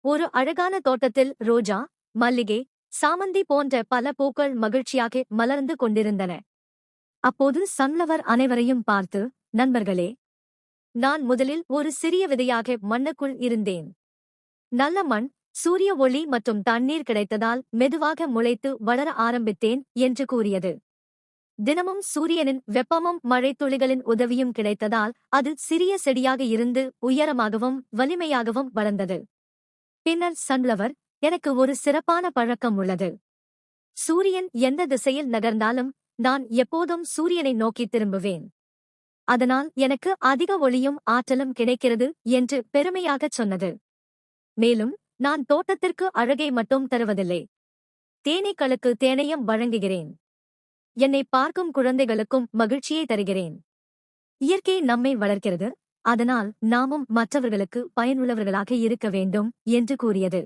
ஒரு அழகான தோட்டத்தில் ரோஜா, மல்லிகை, சாமந்தி போன்ற பல பூக்கள் மகிழ்ச்சியாக மலர்ந்து கொண்டிருந்தன. அப்போது சன்ஃப்ளவர் அனைவரையும் பார்த்து, நண்பர்களே, நான் முதலில் ஒரு சிறிய விதையாக மண்ணுக்குள் இருந்தேன். நல்ல மண், சூரிய ஒளி மற்றும் தண்ணீர் கிடைத்ததால் மெதுவாக முளைத்து வளர ஆரம்பித்தேன் என்று கூறியது. தினமும் சூரியனின் வெப்பமும் மழைத்துளிகளின் உதவியும் கிடைத்ததால் அது சிறிய செடியாக இருந்து உயரமாகவும் வலிமையாகவும் வளர்ந்தது. பின்னர் சன்ஃப்ளவர், எனக்கு ஒரு சிறப்பான பழக்கம் உள்ளது. சூரியன் எந்த திசையில் நகர்ந்தாலும் நான் எப்போதும் சூரியனை நோக்கி திரும்புவேன். அதனால் எனக்கு அதிக ஒளியும் ஆற்றலும் கிடைக்கிறது என்று பெருமையாகச் சொன்னது. மேலும், நான் தோட்டத்திற்கு அழகை மட்டும் தருவதில்லை, தேனீக்களுக்கு தேனையும் வழங்குகிறேன். என்னை பார்க்கும் குழந்தைகளுக்கும் மகிழ்ச்சியை தருகிறேன். இயற்கை நம்மை வளர்க்கிறது, அதனால் நாமும் மற்றவர்களுக்கு பயனுள்ளவர்களாக இருக்க வேண்டும் என்று கூறியது.